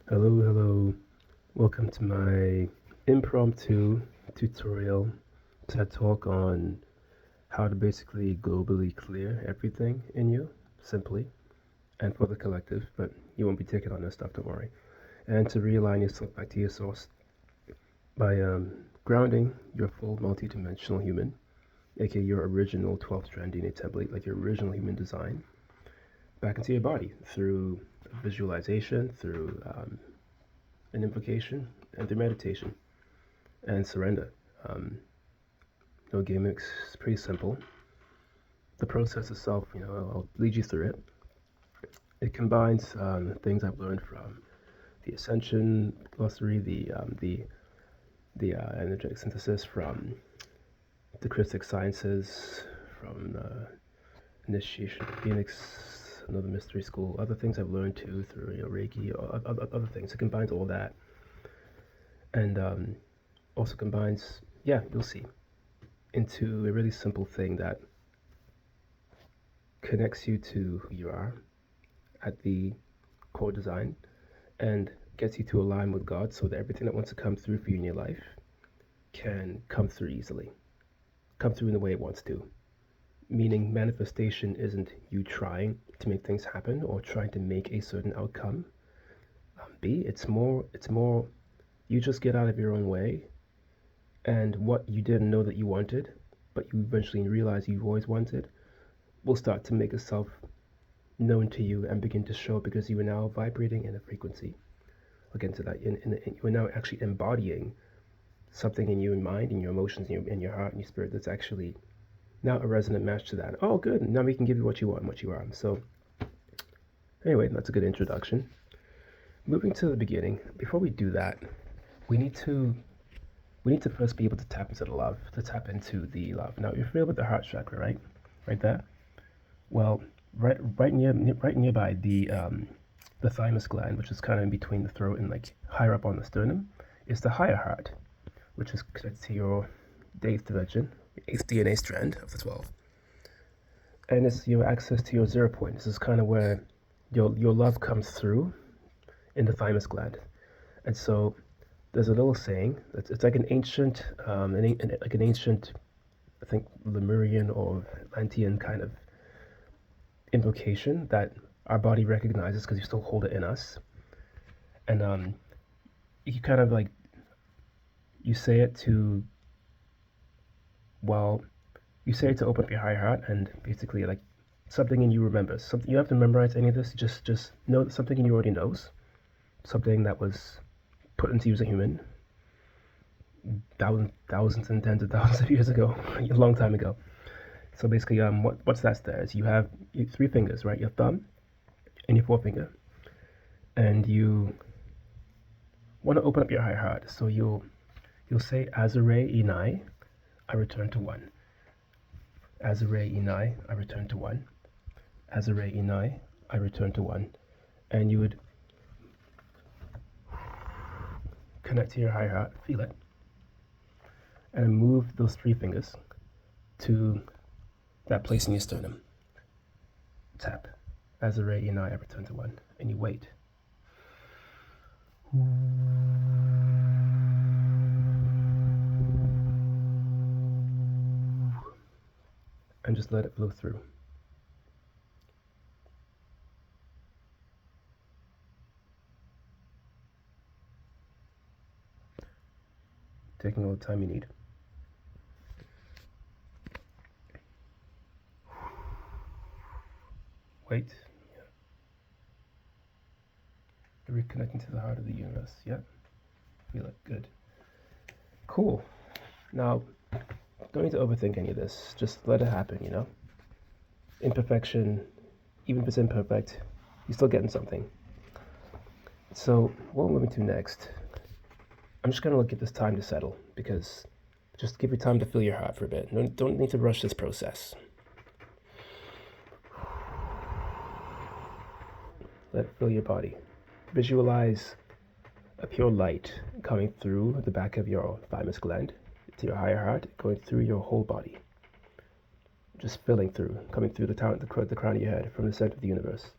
Hello, hello. Welcome to my impromptu tutorial TED Talk on how to basically globally clear everything in you, simply, and for the collective, but you won't be taking on this stuff, don't worry. And to realign yourself back to your source by grounding your full multidimensional human, aka your original 12th strand DNA template, like your original human design, back into your body through visualization, through an invocation, and through meditation and surrender. No gimmicks, it's pretty simple. The process itself, I'll lead you through it. It combines things I've learned from the Ascension glossary, the energetic synthesis, from the Christic sciences, from initiation of Phoenix, another mystery school, other things I've learned too through Reiki, or other things. It combines all that, and also combines, yeah, you'll see, into a really simple thing that connects you to who you are at the core design and gets you to align with God so that everything that wants to come through for you in your life can come through easily, come through in the way it wants to. Meaning, manifestation isn't you trying to make things happen or trying to make a certain outcome be. It's more you just get out of your own way, and what you didn't know that you wanted, but you eventually realize you've always wanted, will start to make itself known to you and begin to show because you are now vibrating in a frequency. Look into that. You are now actually embodying something in your mind, in your emotions, in your heart, and your spirit that's actually now a resonant match to that. Oh, good. Now we can give you what you want and what you are. So, anyway, that's a good introduction. Moving to the beginning. Before we do that, we need to first be able to tap into the love, to tap into the love. Now, you're familiar with the heart chakra, right? Right there. Well, right nearby the thymus gland, which is kind of in between the throat and like higher up on the sternum, is the higher heart, which is connected to your eighth dimension, eighth DNA strand of the 12, and it's your access to your 0 point. This is kind of where your love comes through in the thymus gland, and so there's a little saying. It's like an ancient, I think Lemurian or Atlantean kind of invocation that our body recognizes because you still hold it in us, and you kind of like you say it to you say it to open up your higher heart, and basically like something in you remembers something. You don't have to memorize any of this. Just know that something in you already knows, something that was put into you as a human thousands and tens of thousands of years ago, a long time ago. So basically, what's that there is you have three fingers, right? Your thumb and your forefinger, and you want to open up your higher heart. So you'll say Azare Inai, I return to one. Azare Inai, I return to one. Azare Inai, I return to one. And you would connect to your higher heart, feel it, and move those three fingers to that place in your sternum. Tap. Azare Inai, I return to one. And you wait. And just let it flow through. Taking all the time you need. Wait. Yeah. Reconnecting to the heart of the universe. Yeah. Feel it. Good. Cool. Now, don't need to overthink any of this. Just let it happen, Imperfection, even if it's imperfect, you're still getting something. So, what I'm moving to next, I'm just going to give this time to settle, because just give your time to feel your heart for a bit. Don't need to rush this process. Let it fill your body. Visualize a pure light coming through the back of your thymus gland to your higher heart, going through your whole body. Just filling through, coming through the crown of your head from the center of the universe.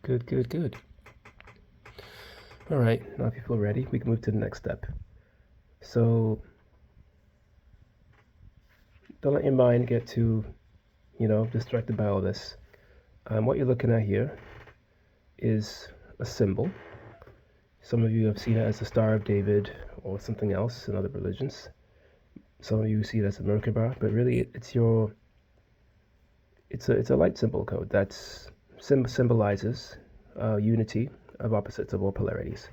Good, good, good. All right, now if you feel ready, we can move to the next step. So don't let your mind get too, distracted by all this. What you're looking at here is a symbol. Some of you have seen it as the Star of David or something else in other religions. Some of you see it as a Merkaba, but really it's a light symbol code that symbolizes unity of opposites of all polarities.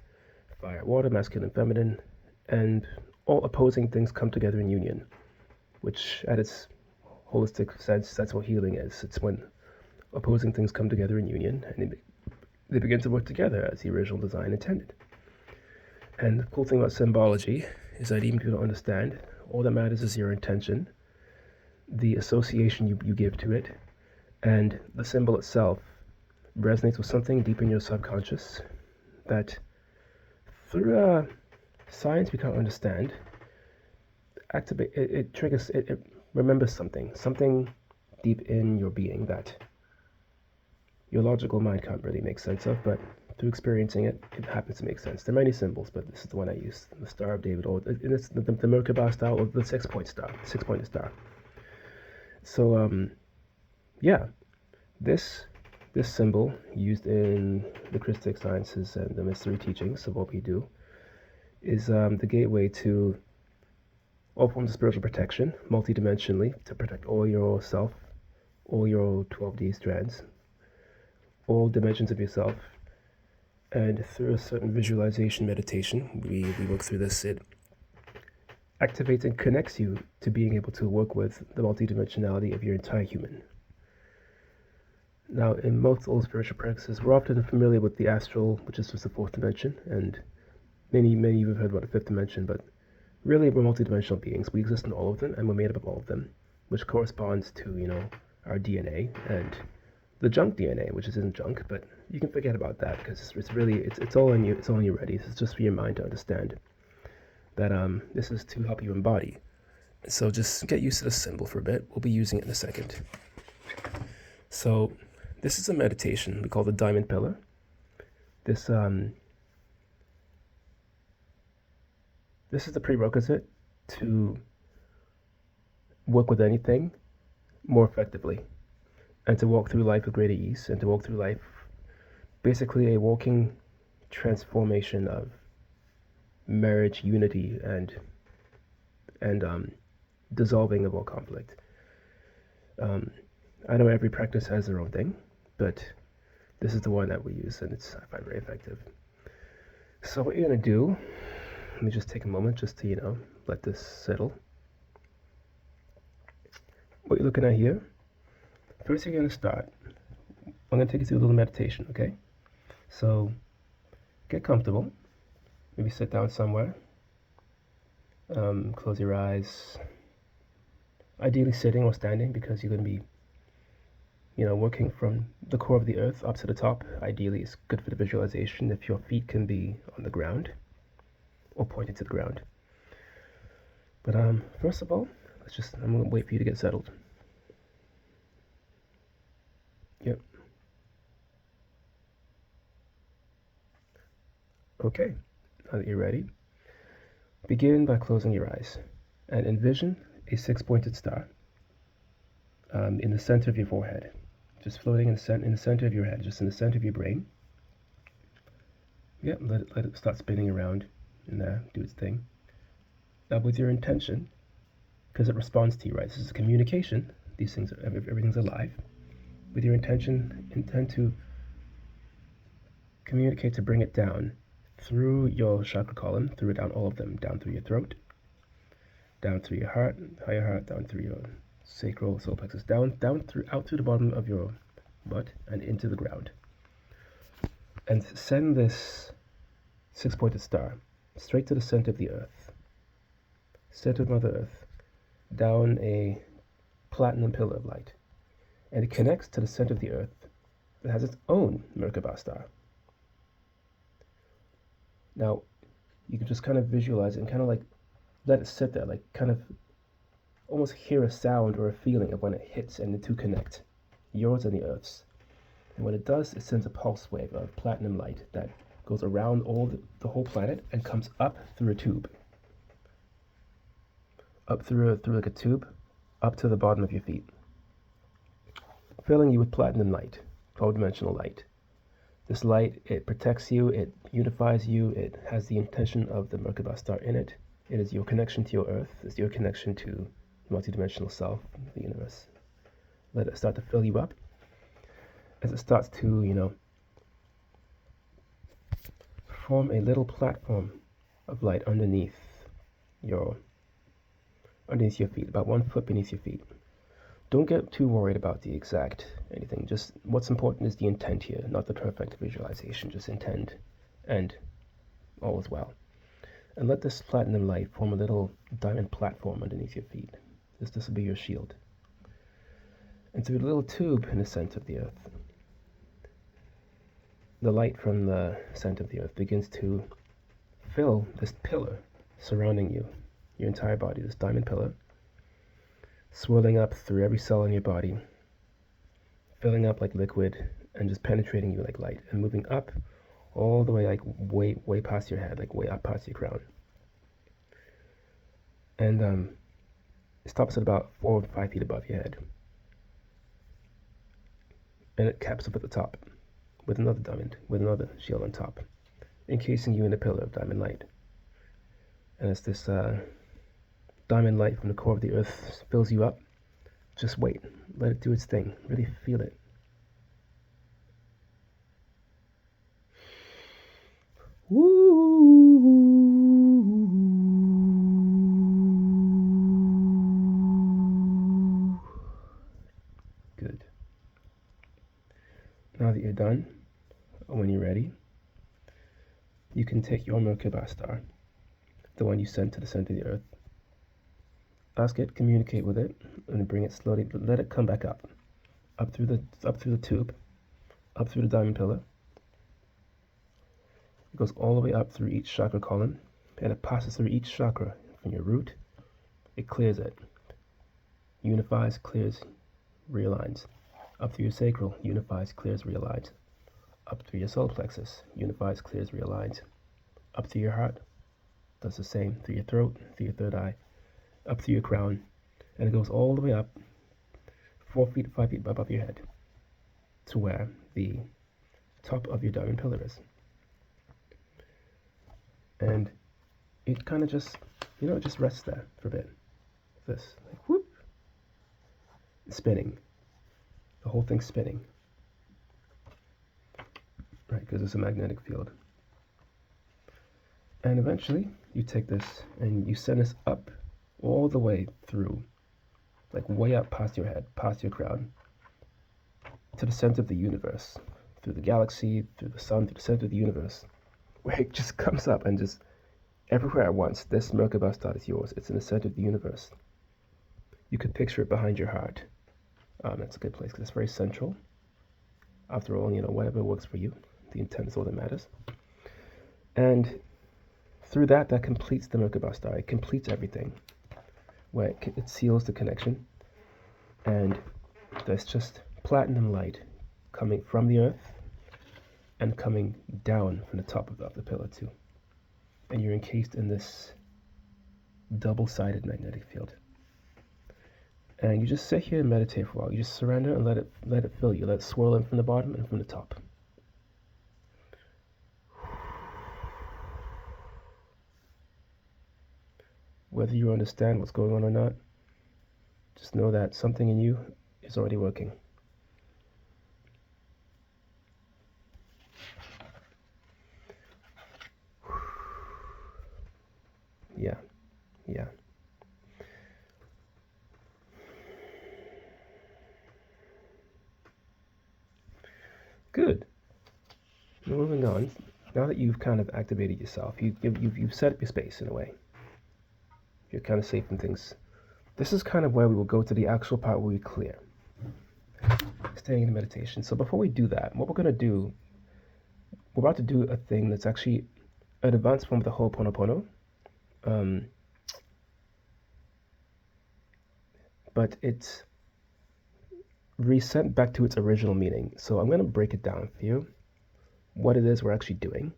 Fire, water, masculine, feminine, and all opposing things come together in union, which at its holistic sense, that's what healing is. It's when opposing things come together in union and they begin to work together as the original design intended. And the cool thing about symbology is that even if you don't understand, all that matters is your intention, the association you give to it, and the symbol itself resonates with something deep in your subconscious that through science we can't understand. It triggers, it remembers something deep in your being that your logical mind can't really make sense of, but through experiencing it, it happens to make sense. There are many symbols, but this is the one I use, the Star of David, or it's the Merkaba star, or the six-pointed star. So, yeah, this symbol used in the Christic sciences and the mystery teachings of what we do is the gateway to all forms of spiritual protection, multidimensionally, to protect all your self, all your 12D strands, all dimensions of yourself. And through a certain visualization meditation, we work through this. It activates and connects you to being able to work with the multidimensionality of your entire human. Now, in most old spiritual practices, we're often familiar with the astral, which is just the fourth dimension, and many of you have heard about the fifth dimension, but really we're multidimensional beings. We exist in all of them, and we're made up of all of them, which corresponds to, our DNA and the junk DNA, which isn't junk, but you can forget about that because it's all in you. It's all in you ready. It's just for your mind to understand that this is to help you embody. So just get used to the symbol for a bit. We'll be using it in a second. So this is a meditation we call the diamond pillar. This is the prerequisite to work with anything more effectively, and to walk through life with greater ease, and to walk through life basically a walking transformation of marriage, unity, and dissolving of all conflict. I know every practice has their own thing, but this is the one that we use, and I find very effective. So what you're going to do, let me just take a moment just to, let this settle. What you're looking at here, first you're going to start. I'm going to take you through a little meditation, okay? So get comfortable. Maybe sit down somewhere. Close your eyes. Ideally sitting or standing, because you're going to be, working from the core of the earth up to the top. Ideally, it's good for the visualization if your feet can be on the ground or pointed to the ground. But first of all, I'm going to wait for you to get settled. Yep. Okay, now that you're ready, begin by closing your eyes and envision a six-pointed star in the center of your forehead, just floating in the center of your head, just in the center of your brain. Yep, let it start spinning around in there, do its thing. Now with your intention, because it responds to you, right? This is a communication. These things, everything's alive. With your intention, intend to communicate to bring it down through your chakra column, down all of them, down through your throat, down through your heart, higher heart, down through your sacral, solar plexus, out through the bottom of your butt and into the ground. And send this six-pointed star straight to the center of the earth, center of Mother Earth, down a platinum pillar of light. And it connects to the center of the earth that has its own Merkaba star. Now, you can just kind of visualize it and kind of like let it sit there, like kind of almost hear a sound or a feeling of when it hits and the two connect, yours and the earth's. And what it does, it sends a pulse wave of platinum light that goes around the whole planet and comes up through a tube. Up through like a tube, up to the bottom of your feet, filling you with platinum light, 12-dimensional light. This light, it protects you, it unifies you, it has the intention of the Merkaba star in it. It is your connection to your earth, it's your connection to multidimensional self, the universe. Let it start to fill you up. As it starts to, form a little platform of light underneath your feet, about 1 foot beneath your feet. Don't get too worried about the exact anything. Just what's important is the intent here, not the perfect visualization. Just intend, and all is well. And let this platinum light form a little diamond platform underneath your feet. This will be your shield. And through the little tube in the center of the earth, the light from the center of the earth begins to fill this pillar surrounding you, your entire body, this diamond pillar, swirling up through every cell in your body, filling up like liquid, and just penetrating you like light, and moving up all the way, like way past your head, like way up past your crown. And it stops at about 4 or 5 feet above your head. And it caps up at the top with another diamond, with another shield on top, encasing you in a pillar of diamond light. And as this diamond light from the core of the earth fills you up, just wait. Let it do its thing. Really feel it. Woo. Good. Now that you're done, when you're ready, you can take your Merkaba star, the one you sent to the center of the earth, ask it, communicate with it, and bring it slowly. Let it come back up through the tube, up through the diamond pillar. It goes all the way up through each chakra column, and it passes through each chakra from your root. It clears it, unifies, clears, realigns. Up through your sacral, unifies, clears, realigns. Up through your solar plexus, unifies, clears, realigns. Up through your heart, does the same. Through your throat, through your third eye, up through your crown, and it goes all the way up 4 feet, 5 feet above your head to where the top of your diamond pillar is. And it kind of just, it just rests there for a bit. This, like, whoop, spinning. The whole thing's spinning. Right, because it's a magnetic field. And eventually, you take this and you send this up all the way through, like way up past your head, past your crown, to the center of the universe, through the galaxy, through the sun, through the center of the universe, where it just comes up and just everywhere at once. This Merkaba star is yours. It's in the center of the universe. You could picture it behind your heart. That's a good place because it's very central. After all, whatever works for you. The intent is all that matters. And through that completes the Merkaba star. It completes everything, where it seals the connection. And there's just platinum light coming from the earth and coming down from the top of the pillar too. And you're encased in this double-sided magnetic field. And you just sit here and meditate for a while. You just surrender and let it fill you. Let it swirl in from the bottom and from the top. Whether you understand what's going on or not, just know that something in you is already working. Yeah. Good. Moving on. Now that you've kind of activated yourself, you've set up your space in a way. You're kind of safe in things. This is kind of where we will go to the actual part where we clear. Staying in meditation. So before we do that, what we're going to do, we're about to do a thing that's actually an advanced form of the Ho'oponopono. But it's reset back to its original meaning. So I'm going to break it down for you, what it is we're actually doing,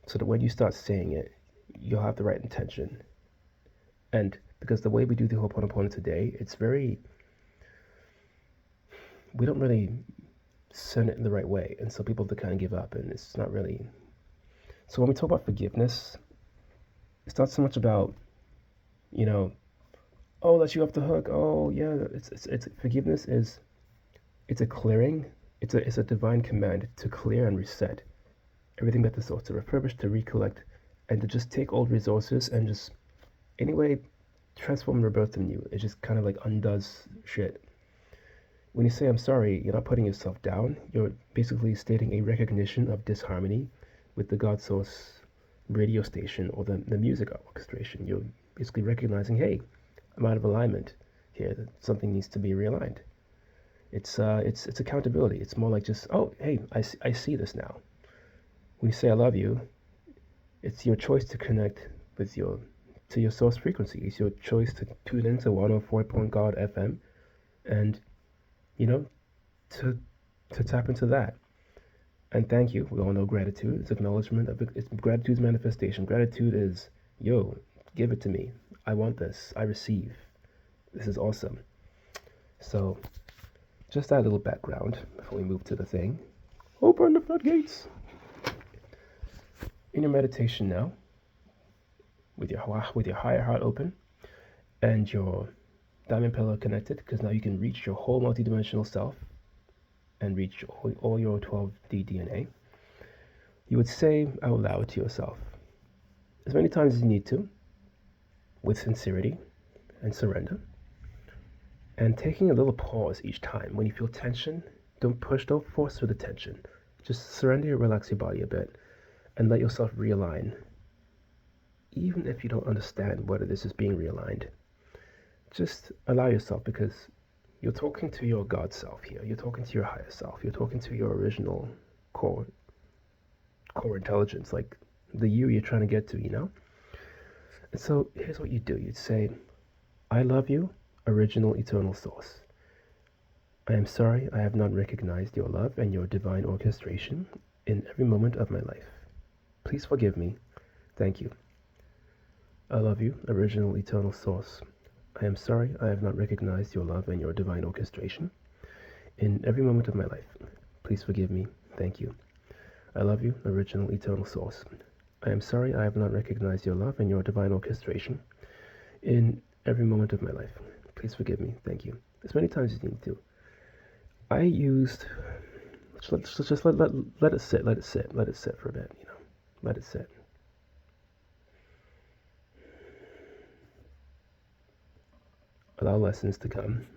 so that when you start saying it, you'll have the right intention. And because the way we do the Ho'oponopono today, we don't really send it in the right way. And so people have to kind of give up, and it's not really. So when we talk about forgiveness, it's not so much about, oh, let you off the hook. Oh, yeah, it's forgiveness it's a clearing. It's a divine command to clear and reset everything that the source, to refurbish, to recollect, and to just take old resources and just anyway transform and rebirth them new. It just kind of like undoes shit. When you say I'm sorry, you're not putting yourself down. You're basically stating a recognition of disharmony with the God source radio station or the music orchestration. You're basically recognizing, hey, I'm out of alignment here. That something needs to be realigned. It's accountability. It's more like just, oh, hey, I see this now. When you say I love you, it's your choice to connect with to your source frequency. It's your choice to tune into 104 God FM, and to tap into that. And thank you. We all know gratitude. It's acknowledgement of it. It's gratitude's manifestation. Gratitude is, yo, give it to me. I want this. I receive. This is awesome. So, just that little background before we move to the thing. Open the floodgates. In your meditation now, with your higher heart open and your diamond pillar connected, because now you can reach your whole multidimensional self and reach all your 12D DNA, you would say out loud to yourself as many times as you need to, with sincerity and surrender, and taking a little pause each time. When you feel tension, don't push, don't force through the tension. Just surrender, relax your body a bit, and let yourself realign. Even if you don't understand what it is being realigned, just allow yourself, because you're talking to your God self here. You're talking to your higher self. You're talking to your original core intelligence, like the you're trying to get to, And so here's what you do. You'd say, I love you, original eternal source. I am sorry I have not recognized your love and your divine orchestration in every moment of my life. Please forgive me. Thank you. I love you, original eternal source. I am sorry I have not recognized your love and your divine orchestration in every moment of my life. Please forgive me. Thank you. I love you, original eternal source. I am sorry I have not recognized your love and your divine orchestration in every moment of my life. Please forgive me. Thank you. As many times as you need to. I used, let's just let it sit, let it sit for a bit, let it sit. Allow lessons to come.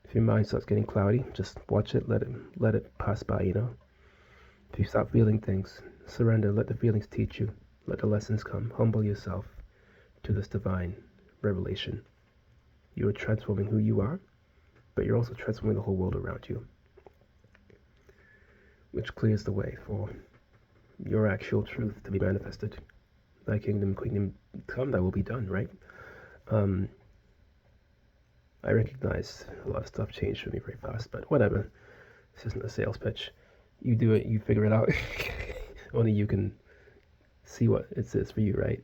If your mind starts getting cloudy, just watch it, let it pass by, If you stop feeling things, surrender, let the feelings teach you, let the lessons come. Humble yourself to this divine revelation. You are transforming who you are, but you're also transforming the whole world around you, which clears the way for your actual truth to be manifested. Thy kingdom come, thy will be done, right? I recognize a lot of stuff changed for me very fast, but whatever. This isn't a sales pitch. You do it, you figure it out. Only you can see what it is for you, right?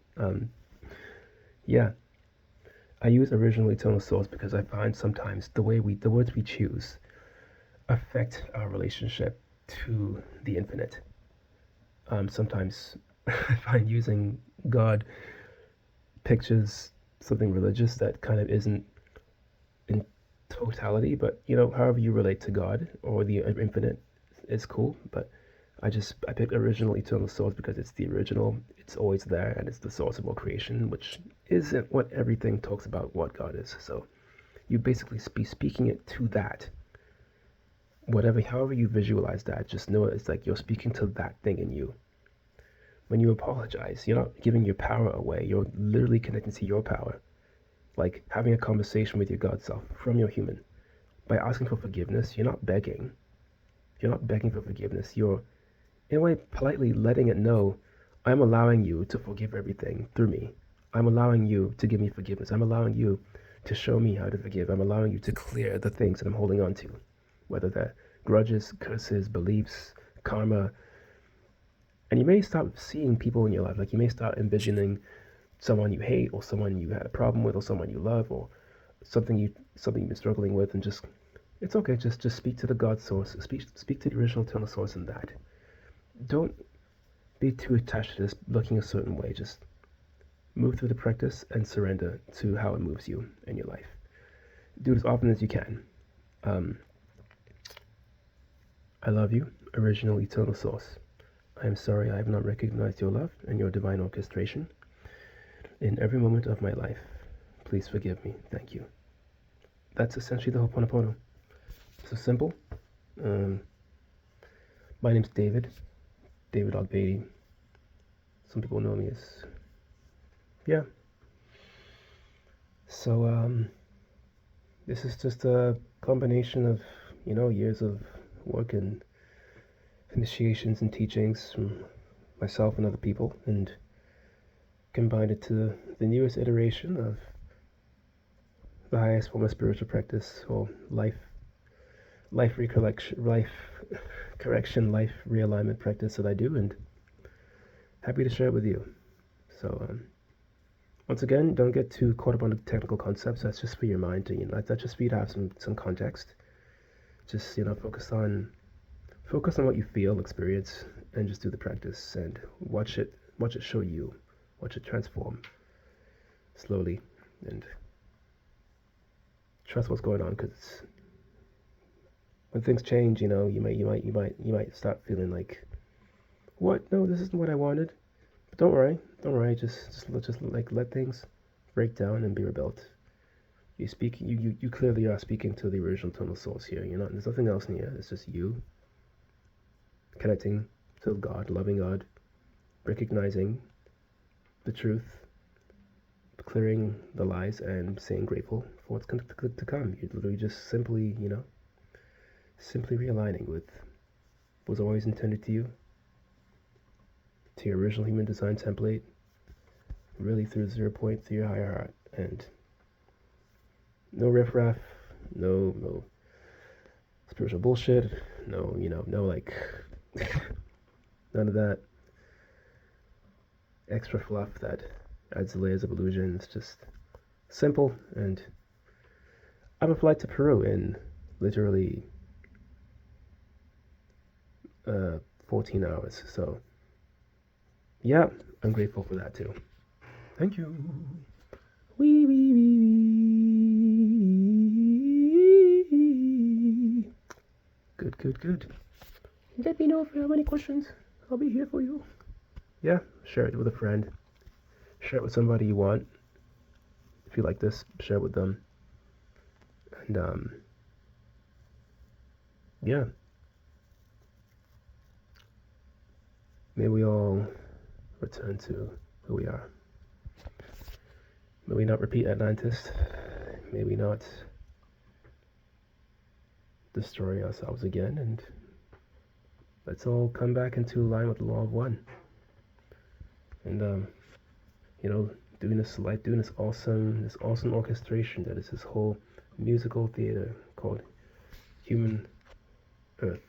Yeah. I use original eternal source because I find sometimes the words we choose affect our relationship to the infinite. Sometimes I find using God pictures something religious that kind of isn't in totality, but however you relate to God or the infinite is cool. But I pick original eternal source because it's the original, it's always there, and it's the source of all creation, which isn't what everything talks about what God is. So you basically be speaking it to that. However you visualize that, just know it's like you're speaking to that thing in you. When you apologize, you're not giving your power away. You're literally connecting to your power. Like having a conversation with your God self from your human. By asking for forgiveness, you're not begging. You're not begging for forgiveness. You're, in a way, politely letting it know, I'm allowing you to forgive everything through me. I'm allowing you to give me forgiveness. I'm allowing you to show me how to forgive. I'm allowing you to clear the things that I'm holding on to, whether they're grudges, curses, beliefs, karma. And you may start seeing people in your life. Like you may start envisioning someone you hate, or someone you had a problem with, or someone you love, or something you've been struggling with, and just it's okay. Just speak to the God source. Speak to the original eternal source in that. Don't be too attached to this looking a certain way. Just move through the practice and surrender to how it moves you in your life. Do it as often as you can. I love you, original eternal source. I am sorry I have not recognized your love and your divine orchestration in every moment of my life. Please forgive me. Thank you. That's essentially the Ho'oponopono. So simple. My name's David Ogbeatty. Some people know me as, yeah. So this is just a combination of, years of work and initiations and teachings from myself and other people, and combined it to the newest iteration of the highest form of spiritual practice, or life correction, life realignment practice that I do, and happy to share it with you. So once again, don't get too caught up on the technical concepts. That's just for your mind to, that's just for you to have some context. Just focus on what you feel, experience, and just do the practice and watch it show you, watch it transform slowly, and trust what's going on, because when things change, you might start feeling like, what? No, this isn't what I wanted. But don't worry. Just let things break down and be rebuilt. You clearly are speaking to the original eternal source here. There's nothing else in here. It's just you connecting to God, loving God, recognizing the truth, clearing the lies, and staying grateful for what's going to come. You're literally just simply realigning with what was always intended to you, to your original human design template, really through the 0 point, through your higher heart, and no riffraff, no spiritual bullshit, no none of that extra fluff that adds layers of illusion. It's just simple, and I have a flight to Peru in literally 14 hours, so yeah, I'm grateful for that too. Thank you. Wee wee wee wee. Good. Let me know if you have any questions. I'll be here for you. Yeah, share it with a friend. Share it with somebody you want. If you like this, share it with them. And yeah. May we all return to who we are. May we not repeat Atlantis. May we not destroy ourselves again, and let's all come back into line with the law of one. And doing this awesome orchestration that is this whole musical theater called Human Earth.